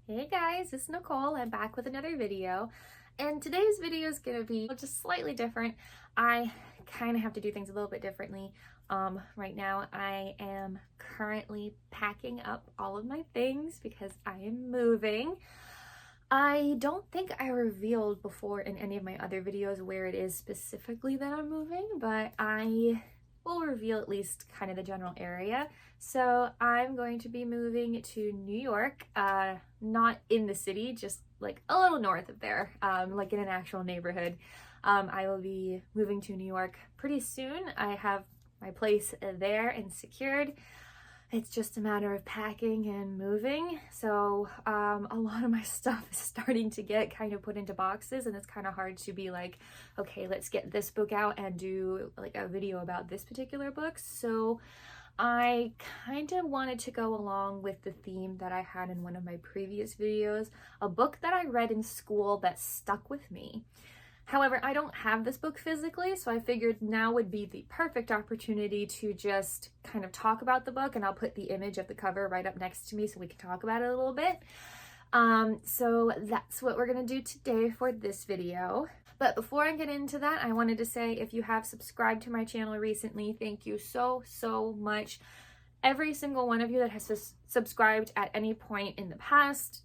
Hey guys, it's Nicole. I'm back with another video, and today's video is going to be just slightly different. I kind of have to do things a little bit differently. Right now I am currently packing up all of my things because I am moving. I don't think I revealed before in any of my other videos where it is specifically that I'm moving, but I will reveal at least kind of the general area. So I'm going to be moving to New York, not in the city, just like a little north of there, like in an actual neighborhood. I will be moving to New York pretty soon. I have my place there and secured. It's just a matter of packing and moving. So a lot of my stuff is starting to get kind of put into boxes, and it's kind of hard to be like, okay, let's get this book out and do like a video about this particular book. So I kind of wanted to go along with the theme that I had in one of my previous videos, a book that I read in school that stuck with me. However, I don't have this book physically, so I figured now would be the perfect opportunity to just kind of talk about the book, and I'll put the image of the cover right up next to me so we can talk about it a little bit. So that's what we're going to do today for this video. But before I get into that, I wanted to say if you have subscribed to my channel recently, thank you so much. Every single one of you that has subscribed at any point in the past,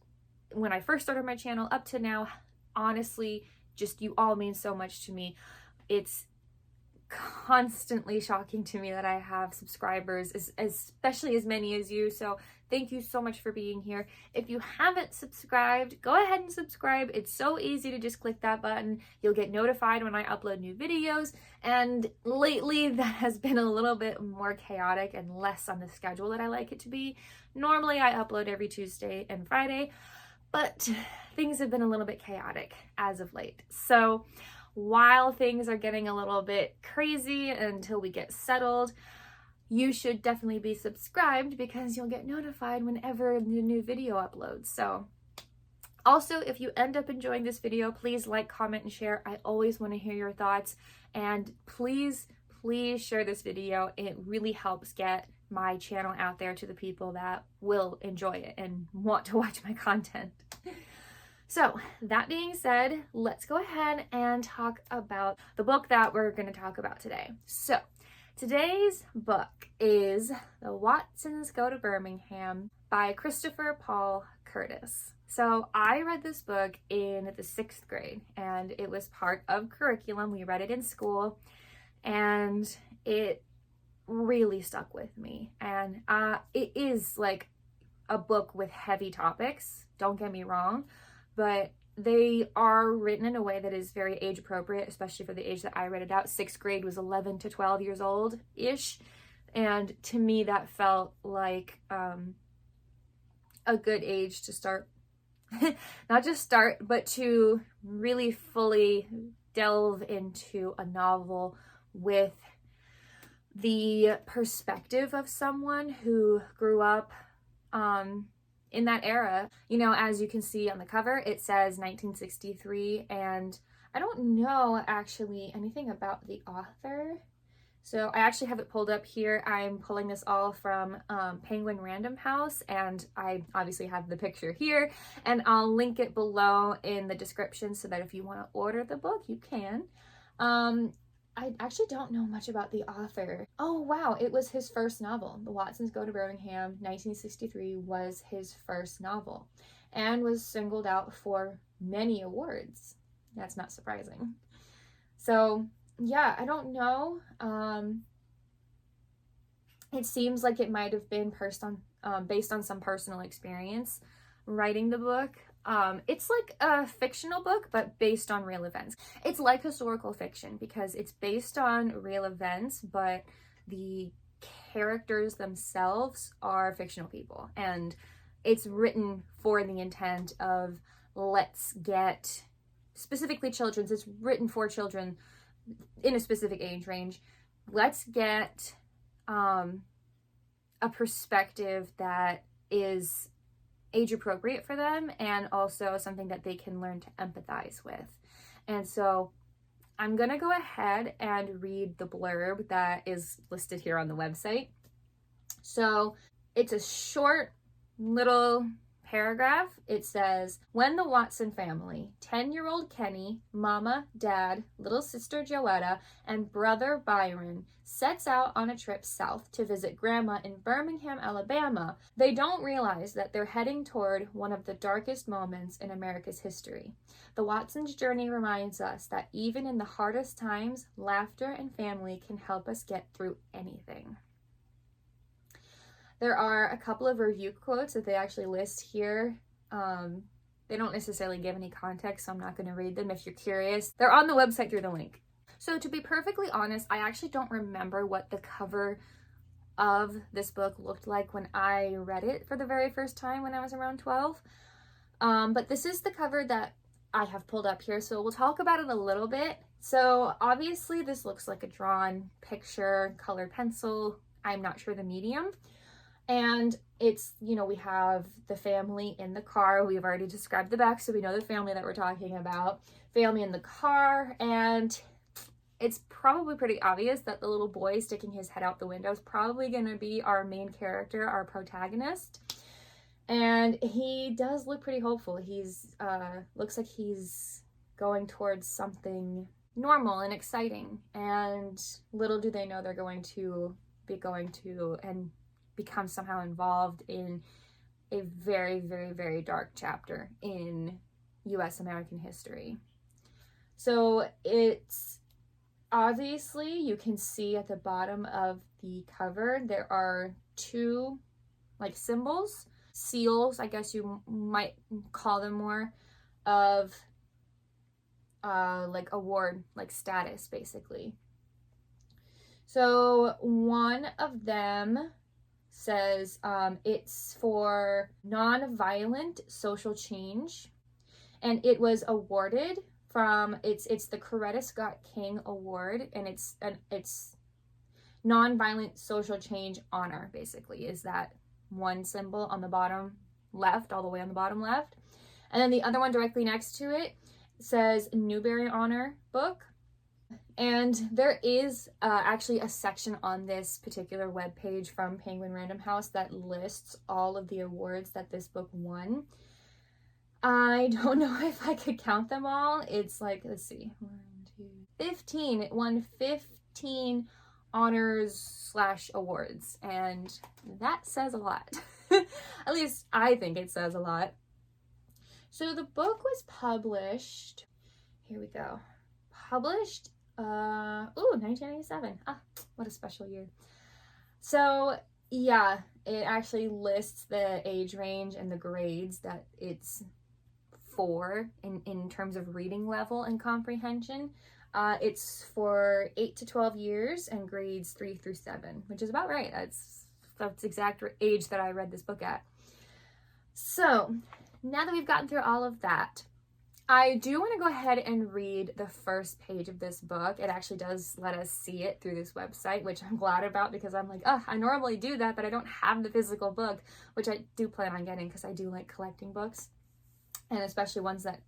when I first started my channel up to now, honestly, just you all mean so much to me. It's constantly shocking to me that I have subscribers, especially as many as you. So thank you so much for being here. If you haven't subscribed, go ahead and subscribe. It's so easy to just click that button. You'll get notified when I upload new videos. And lately that has been a little bit more chaotic and less on the schedule that I like it to be. Normally I upload every Tuesday and Friday, but things have been a little bit chaotic as of late. So while things are getting a little bit crazy until we get settled, you should definitely be subscribed because you'll get notified whenever the new video uploads. So also, if you end up enjoying this video, please like, comment, and share. I always want to hear your thoughts. And please share this video. It really helps get my channel out there to the people that will enjoy it and want to watch my content. So that being said, let's go ahead and talk about the book that we're going to talk about today. So today's book is The Watsons Go to Birmingham by Christopher Paul Curtis. So I read this book in the 6th grade, and it was part of curriculum. We read it in school, and it really stuck with me. And it is like a book with heavy topics, don't get me wrong, but they are written in a way that is very age appropriate, especially for the age that I read it out. 6th grade was 11 to 12 years old ish, and to me that felt like a good age to start not just start, but to really fully delve into a novel with the perspective of someone who grew up in that era. You know, as you can see on the cover, it says 1963, and I don't know actually anything about the author. So I actually have it pulled up here. I'm pulling this all from Penguin Random House, and I obviously have the picture here, and I'll link it below in the description so that if you want to order the book, you can. I actually don't know much about the author. Oh wow, it was his first novel. The Watsons Go to Birmingham, 1963 was his first novel and was singled out for many awards. That's not surprising. So yeah, I don't know. It seems like it might have been based on some personal experience writing the book. It's like a fictional book, but based on real events. It's like historical fiction because it's based on real events, but the characters themselves are fictional people. And it's written for the intent of, let's get, specifically children's, it's written for children in a specific age range. Let's get a perspective that is age appropriate for them, and also something that they can learn to empathize with. And so I'm gonna go ahead and read the blurb that is listed here on the website. So it's a short little paragraph, it says, when the Watson family, 10-year-old Kenny, mama, dad, little sister Joetta, and brother Byron sets out on a trip south to visit grandma in Birmingham, Alabama, they don't realize that they're heading toward one of the darkest moments in America's history. The Watsons' journey reminds us that even in the hardest times, laughter and family can help us get through anything. There are a couple of review quotes that they actually list here. They don't necessarily give any context, so I'm not going to read them. If you're curious, they're on the website through the link. So to be perfectly honest, I actually don't remember what the cover of this book looked like when I read it for the very first time when I was around 12. But this is the cover that I have pulled up here, so we'll talk about it a little bit. So obviously this looks like a drawn picture, colored pencil. I'm not sure the medium. And it's, you know, we have the family in the car. We've already described the back, so we know the family that we're talking about. Family in the car, and it's probably pretty obvious that the little boy sticking his head out the window is probably going to be our main character, our protagonist. And he does look pretty hopeful. He's, looks like he's going towards something normal and exciting. And little do they know they're going to and become somehow involved in a very, very, very dark chapter in US American history. So it's obviously, you can see at the bottom of the cover, there are two like symbols, seals, I guess you might call them more, of like award, like status basically. So one of them says it's for nonviolent social change, and it was awarded from it's the Coretta Scott King Award, and it's nonviolent social change honor, basically, is that one symbol on the bottom left, all the way on the bottom left. And then the other one directly next to it says Newbery Honor Book. And there is actually a section on this particular webpage from Penguin Random House that lists all of the awards that this book won. I don't know if I could count them all. It's like, let's see, 15. It won 15 honors / awards, and that says a lot. At least I think it says a lot. So the book was published, here we go, published 1997. Ah, what a special year. So yeah, it actually lists the age range and the grades that it's for in terms of reading level and comprehension. It's for 8 to 12 years and grades 3 through 7, which is about right. That's exact age that I read this book at. So now that we've gotten through all of that, I do want to go ahead and read the first page of this book. It actually does let us see it through this website, which I'm glad about, because I'm like, oh, I normally do that, but I don't have the physical book, which I do plan on getting because I do like collecting books, and especially ones that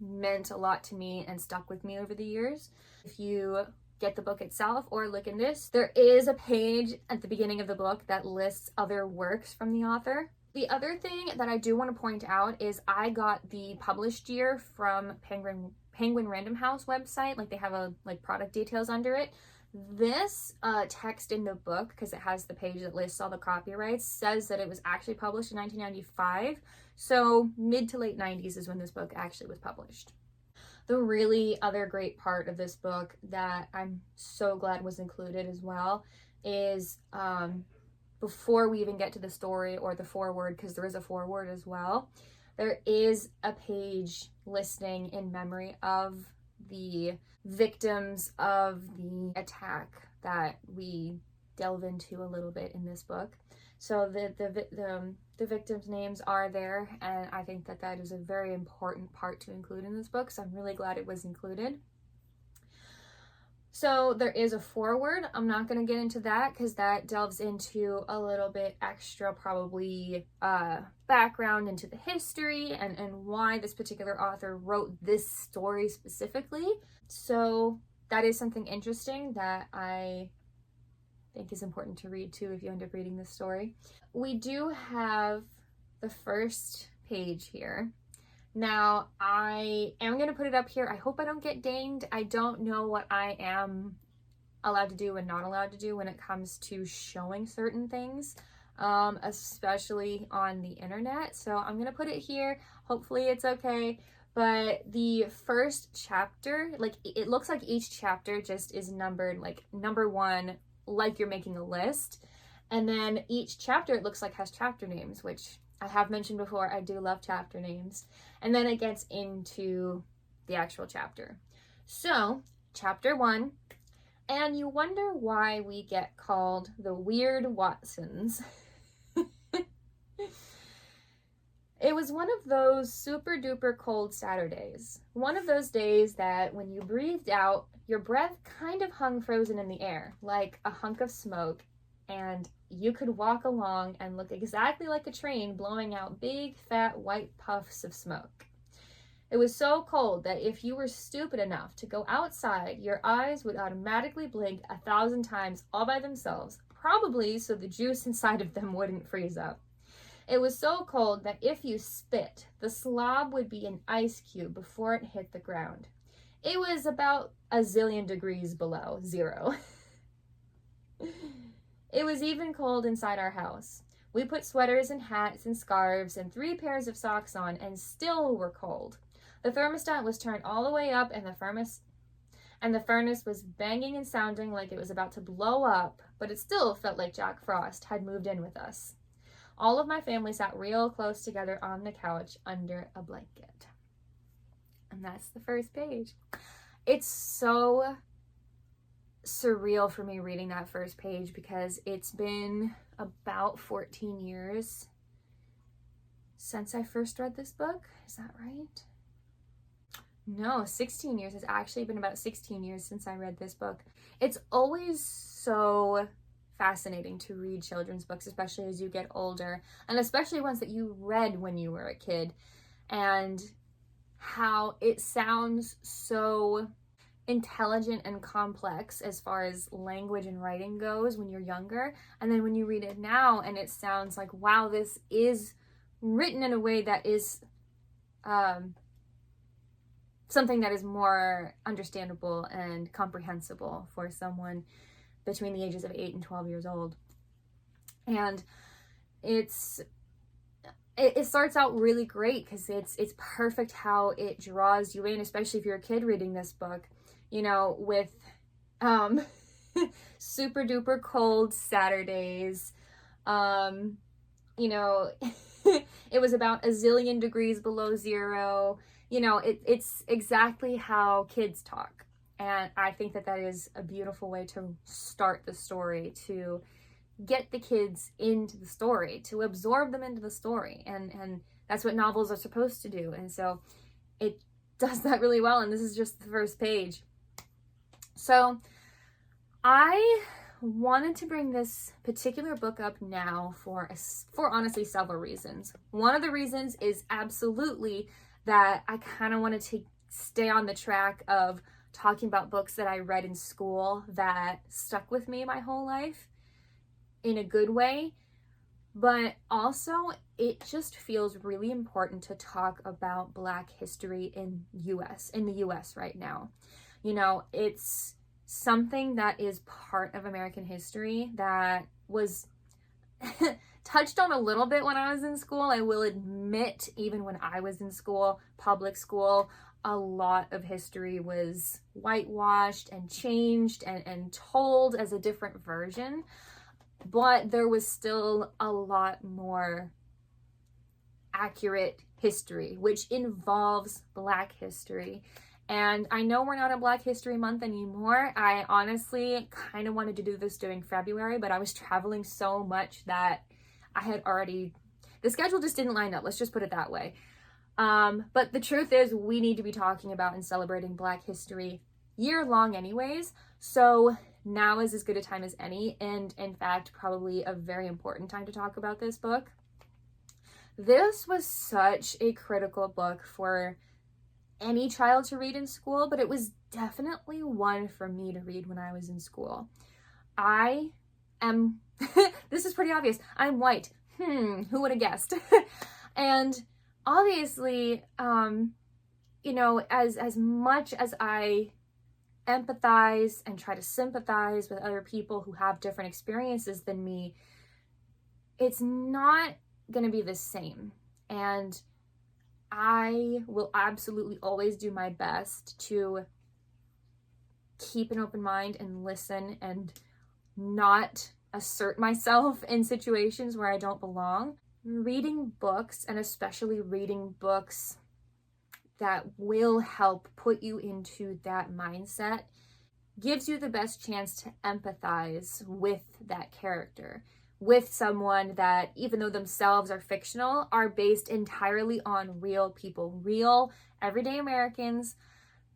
meant a lot to me and stuck with me over the years. If you get the book itself or look in this, there is a page at the beginning of the book that lists other works from the author. The other thing that I do want to point out is I got the published year from Penguin Random House website. Like, they have a product details under it. This text in the book, because it has the page that lists all the copyrights, says that it was actually published in 1995. So mid to late 90s is when this book actually was published. The really other great part of this book that I'm so glad was included as well is before we even get to the story or the foreword, because there is a foreword as well, there is a page listing in memory of the victims of the attack that we delve into a little bit in this book. So the victims' names are there, and I think that that is a very important part to include in this book, so I'm really glad it was included. So there is a foreword. I'm not going to get into that because that delves into a little bit extra, probably background into the history and why this particular author wrote this story specifically. So that is something interesting that I think is important to read too if you end up reading this story. We do have the first page here. Now, I am going to put it up here. I hope I don't get dinged. I don't know what I am allowed to do and not allowed to do when it comes to showing certain things, especially on the internet. So I'm going to put it here. Hopefully it's okay. But the first chapter, like, it looks like each chapter just is numbered, like number 1, like you're making a list. And then each chapter, it looks like, has chapter names, which I have mentioned before. I do love chapter names. And then it gets into the actual chapter. So, chapter 1, and you wonder why we get called the Weird Watsons. It was one of those super duper cold Saturdays. One of those days that when you breathed out, your breath kind of hung frozen in the air, like a hunk of smoke, and you could walk along and look exactly like a train blowing out big, fat, white puffs of smoke. It was so cold that if you were stupid enough to go outside, your eyes would automatically blink 1,000 times all by themselves, probably so the juice inside of them wouldn't freeze up. It was so cold that if you spit, the slob would be an ice cube before it hit the ground. It was about a zillion degrees below zero. It was even cold inside our house. We put sweaters and hats and scarves and 3 pairs of socks on and still were cold. The thermostat was turned all the way up and the furnace was banging and sounding like it was about to blow up, but it still felt like Jack Frost had moved in with us. All of my family sat real close together on the couch under a blanket. And that's the first page. It's so surreal for me reading that first page because it's been about 14 years since I first read this book. Is that right? No, 16 years. It's actually been about 16 years since I read this book. It's always so fascinating to read children's books, especially as you get older, and especially ones that you read when you were a kid, and how it sounds so intelligent and complex as far as language and writing goes when you're younger, and then when you read it now and it sounds like, wow, this is written in a way that is something that is more understandable and comprehensible for someone between the ages of 8 and 12 years old. And it starts out really great because it's perfect how it draws you in, especially if you're a kid reading this book, you know, with super duper cold Saturdays. You know, it was about a zillion degrees below zero. You know, it's exactly how kids talk. And I think that that is a beautiful way to start the story, to get the kids into the story, to absorb them into the story. And that's what novels are supposed to do. And so it does that really well. And this is just the first page. So I wanted to bring this particular book up now for honestly several reasons. One of the reasons is absolutely that I kind of wanted to stay on the track of talking about books that I read in school that stuck with me my whole life in a good way. But also, it just feels really important to talk about Black history in the US right now. You know, it's something that is part of American history that was touched on a little bit when I was in school. I will admit, even when I was in school, public school, a lot of history was whitewashed and changed and told as a different version, but there was still a lot more accurate history, which involves Black history. And I know we're not in Black History Month anymore. I honestly kind of wanted to do this during February, but I was traveling so much that the schedule just didn't line up. Let's just put it that way. But the truth is, we need to be talking about and celebrating Black history year long anyways. So now is as good a time as any, and in fact, probably a very important time to talk about this book. This was such a critical book for any child to read in school, but it was definitely one for me to read when I was in school. I am, this is pretty obvious, I'm white. Who would have guessed? And obviously, you know, as much as I empathize and try to sympathize with other people who have different experiences than me, it's not going to be the same. And I will absolutely always do my best to keep an open mind and listen and not assert myself in situations where I don't belong. Reading books, and especially reading books that will help put you into that mindset, gives you the best chance to empathize with that character, with someone that, even though themselves are fictional, are based entirely on real people, real everyday Americans.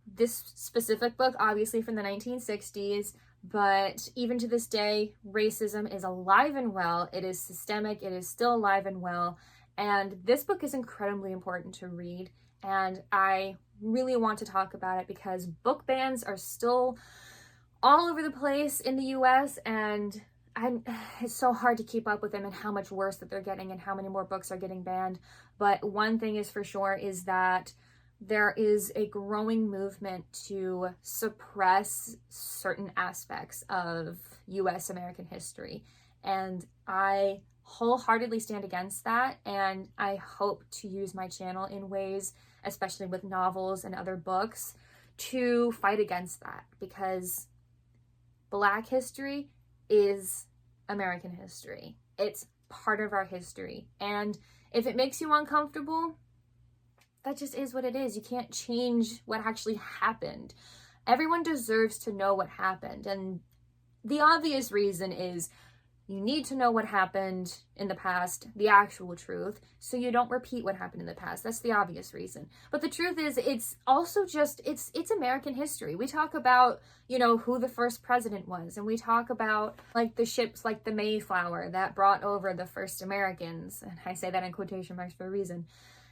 This specific book, obviously from the 1960s, but even to this day, racism is alive and well. It is systemic. It is still alive and well. And this book is incredibly important to read. And I really want to talk about it because book bans are still all over the place in the US, and it's so hard to keep up with them and how much worse that they're getting and how many more books are getting banned. But one thing is for sure is that there is a growing movement to suppress certain aspects of US American history. And I wholeheartedly stand against that. And I hope to use my channel in ways, especially with novels and other books, to fight against that, because Black history is American history. It's part of our history. And if it makes you uncomfortable, that just is what it is. You can't change what actually happened. Everyone deserves to know what happened. And the obvious reason is you need to know what happened in the past, the actual truth, so you don't repeat what happened in the past. That's the obvious reason. But the truth is, it's also just, it's American history. We talk about, you know, who the first president was, and we talk about like the ships like the Mayflower that brought over the first Americans. And I say that in quotation marks for a reason.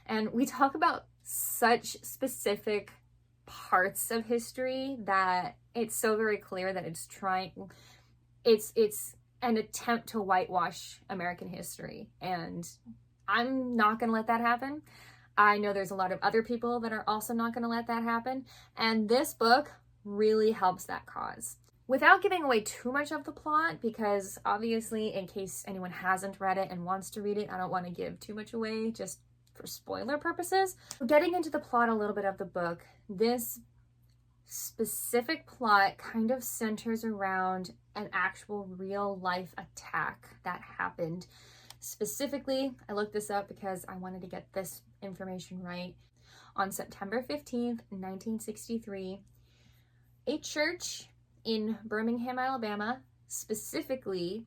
And we talk about such specific parts of history that it's so very clear that it's an attempt to whitewash American history. And I'm not going to let that happen. I know there's a lot of other people that are also not going to let that happen. And this book really helps that cause. Without giving away too much of the plot, because obviously, in case anyone hasn't read it and wants to read it, I don't want to give too much away just for spoiler purposes. Getting into the plot a little bit of the book, this specific plot kind of centers around an actual real life attack that happened. Specifically, I looked this up because I wanted to get this information right. On September 15th, 1963, a church in Birmingham, Alabama, specifically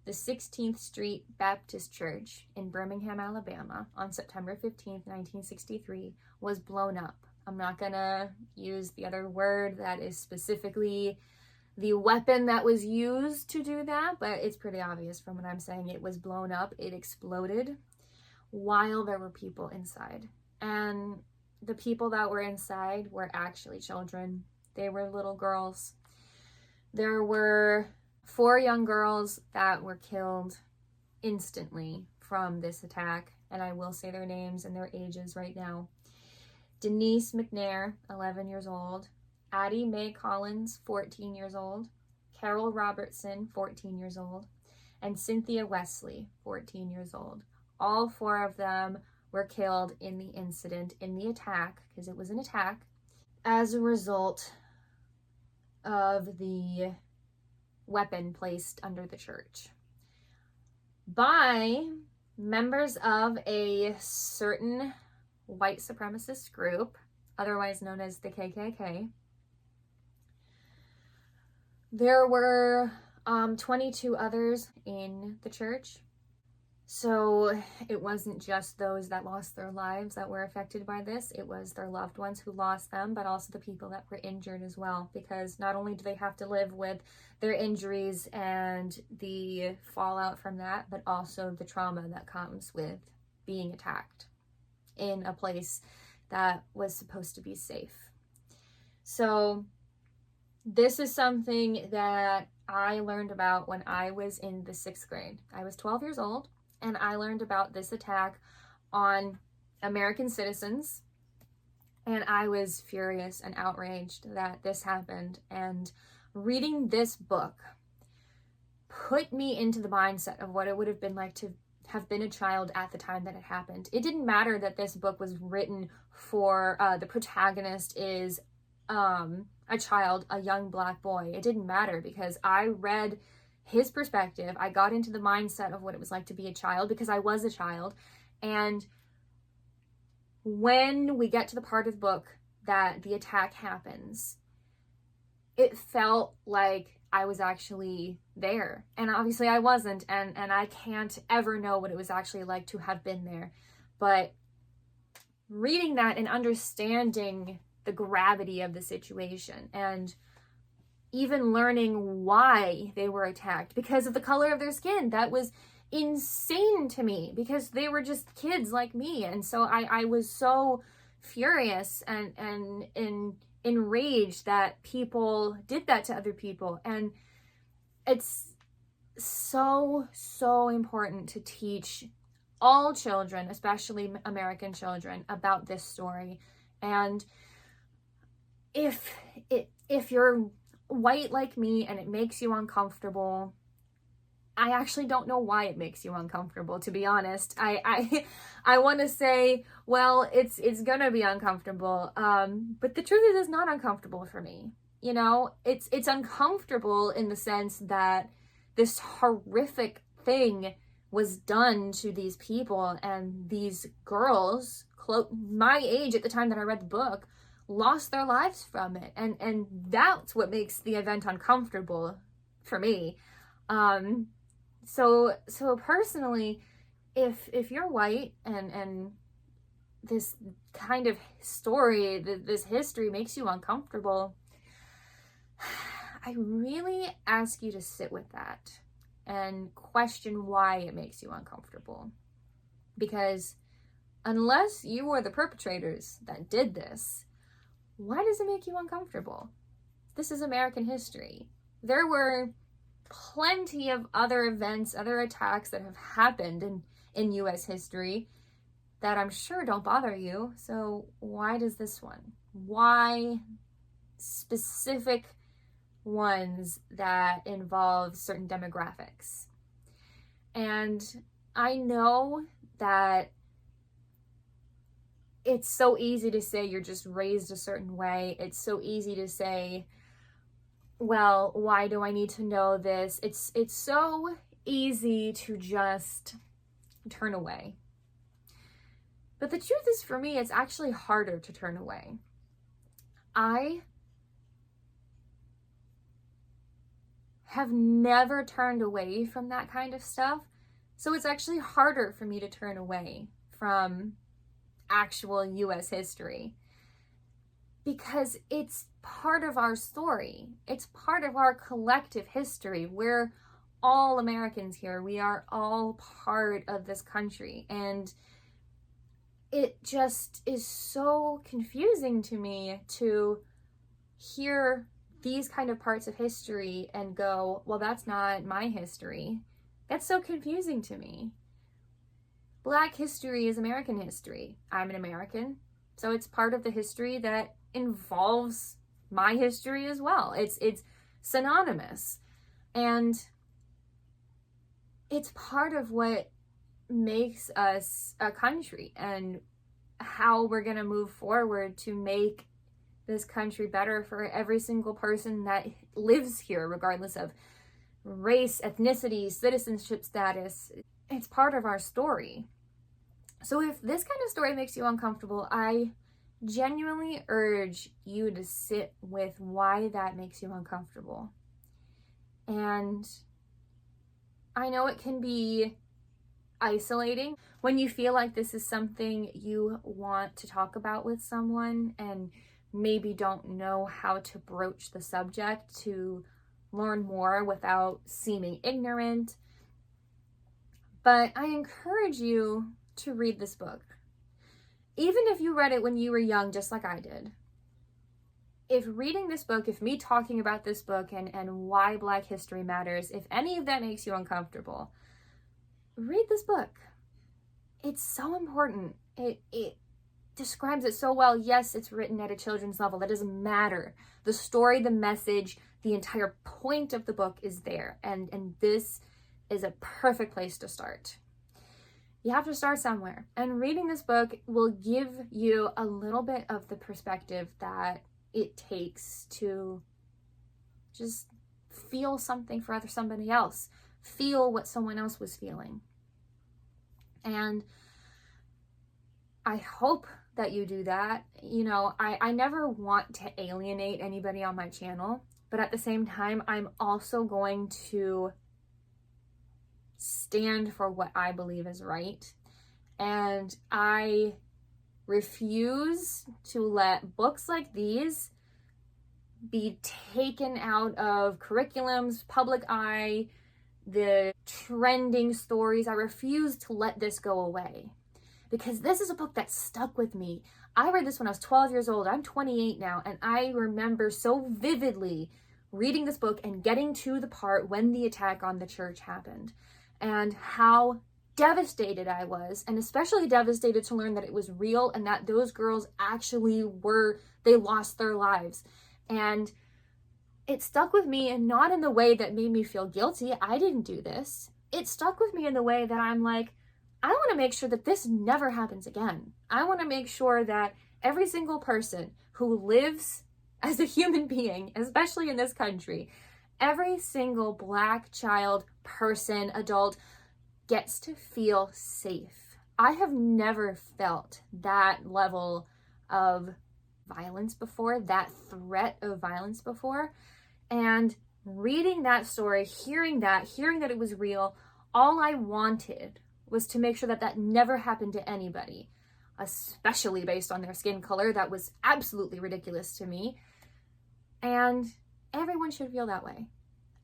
the 16th Street Baptist Church in Birmingham, Alabama, on September 15th, 1963, was blown up. I'm not gonna use the other word that is specifically the weapon that was used to do that, but it's pretty obvious from what I'm saying. It was blown up, it exploded while there were people inside. And the people that were inside were actually children. They were little girls. There were 4 young girls that were killed instantly from this attack, and I will say their names and their ages right now. Denise McNair, 11 years old, Addie Mae Collins, 14 years old, Carol Robertson, 14 years old, and Cynthia Wesley, 14 years old. All 4 of them were killed in the incident, in the attack, because it was an attack, as a result of the weapon placed under the church by members of a certain white supremacist group, otherwise known as the KKK. There were 22 others in the church. So it wasn't just those that lost their lives that were affected by this. It was their loved ones who lost them, but also the people that were injured as well, because not only do they have to live with their injuries and the fallout from that, but also the trauma that comes with being attacked in a place that was supposed to be safe. So this is something that I learned about when I was in the 6th grade. I was 12 years old. and I learned about this attack on American citizens, and I was furious and outraged that this happened. And reading this book put me into the mindset of what it would have been like to have been a child at the time that it happened. It didn't matter that this book was written for, the protagonist is a child, a young Black boy. It didn't matter because I read his perspective. I got into the mindset of what it was like to be a child because I was a child. And when we get to the part of the book that the attack happens, it felt like I was actually there. And obviously I wasn't, and I can't ever know what it was actually like to have been there. But reading that and understanding the gravity of the situation, and even learning why they were attacked because of the color of their skin, that was insane to me because they were just kids like me. And so I was so furious and enraged that people did that to other people. And it's so important to teach all children, especially American children, about this story. And if you're white like me and it makes you uncomfortable, I actually don't know why it makes you uncomfortable, to be honest. I want to say, well, it's gonna be uncomfortable, but the truth is it's not uncomfortable for me. You know, it's uncomfortable in the sense that this horrific thing was done to these people, and these girls, my age at the time that I read the book, lost their lives from it, and that's what makes the event uncomfortable for me. So personally, if you're white and this kind of story, this history makes you uncomfortable, I really ask you to sit with that and question why it makes you uncomfortable. Because unless you were the perpetrators that did this, why does it make you uncomfortable? This is American history. There were plenty of other events, other attacks that have happened in US history that I'm sure don't bother you. So why does this one? Why specific ones that involve certain demographics? And I know that it's so easy to say you're just raised a certain way. It's so easy to say, well, why do I need to know this? It's so easy to just turn away. But the truth is, for me, it's actually harder to turn away. I have never turned away from that kind of stuff. So it's actually harder for me to turn away from actual US history, because it's part of our story. It's part of our collective history. We're all Americans here. We are all part of this country. And it just is so confusing to me to hear these kind of parts of history and go, well, that's not my history. That's so confusing to me. Black history is American history. I'm an American, so it's part of the history that involves my history as well. It's synonymous, and it's part of what makes us a country and how we're going to move forward to make this country better for every single person that lives here, regardless of race, ethnicity, citizenship status. It's part of our story. So if this kind of story makes you uncomfortable, I genuinely urge you to sit with why that makes you uncomfortable. And I know it can be isolating when you feel like this is something you want to talk about with someone and maybe don't know how to broach the subject to learn more without seeming ignorant. But I encourage you to read this book. Even if you read it when you were young, just like I did. If reading this book, if me talking about this book and why Black history matters, if any of that makes you uncomfortable, read this book. It's so important. It describes it so well. Yes, it's written at a children's level. That doesn't matter. The story, the message, the entire point of the book is there. And this is a perfect place to start. You have to start somewhere. And reading this book will give you a little bit of the perspective that it takes to just feel something for somebody else. Feel what someone else was feeling. And I hope that you do that. You know, I never want to alienate anybody on my channel, but at the same time, I'm also going to stand for what I believe is right. And I refuse to let books like these be taken out of curriculums, public eye, the trending stories. I refuse to let this go away, because this is a book that stuck with me. I read this when I was 12 years old. I'm 28 now, and I remember so vividly reading this book and getting to the part when the attack on the church happened, and how devastated I was, and especially devastated to learn that it was real and that those girls actually they lost their lives. And it stuck with me, and not in the way that made me feel guilty. I didn't do this. It stuck with me in the way that I'm like, I want to make sure that this never happens again. I want to make sure that every single person who lives as a human being, especially in this country, every single Black child, person, adult, gets to feel safe. I have never felt that level of violence before, that threat of violence before. And reading that story, hearing that it was real, all I wanted was to make sure that that never happened to anybody, especially based on their skin color. That was absolutely ridiculous to me. And everyone should feel that way.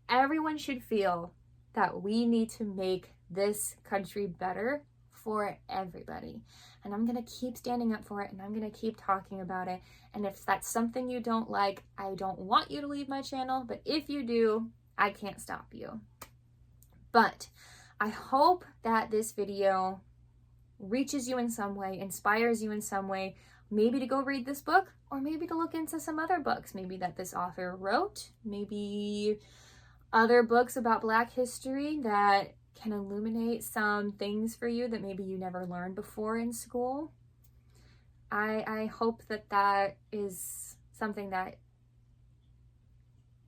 Everyone should feel that we need to make this country better for everybody. And I'm going to keep standing up for it, and I'm going to keep talking about it. And if that's something you don't like, I don't want you to leave my channel, but if you do, I can't stop you. But I hope that this video reaches you in some way, inspires you in some way, maybe to go read this book, or maybe to look into some other books, maybe that this author wrote, maybe other books about Black history that can illuminate some things for you that maybe you never learned before in school. I hope that that is something that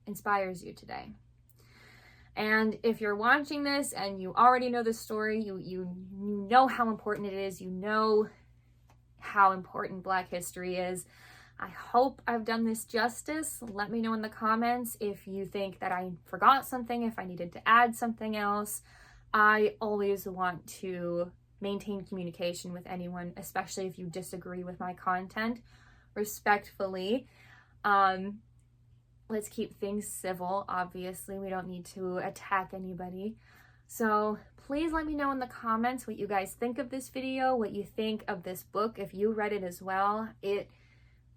inspires you today. And if you're watching this and you already know this story, you know how important it is, you know how important Black history is. I hope I've done this justice. Let me know in the comments if you think that I forgot something, if I needed to add something else. I always want to maintain communication with anyone, especially if you disagree with my content, respectfully. Let's keep things civil, obviously. We don't need to attack anybody. So please let me know in the comments what you guys think of this video, what you think of this book, if you read it as well. It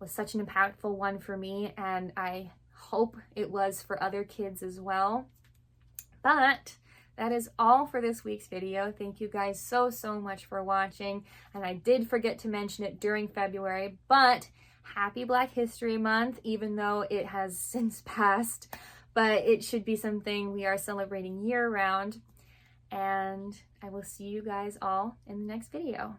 was such an impactful one for me, and I hope it was for other kids as well. But that is all for this week's video. Thank you guys so much for watching. And I did forget to mention it during February, but happy Black History Month, even though it has since passed. But it should be something we are celebrating year-round. And I will see you guys all in the next video.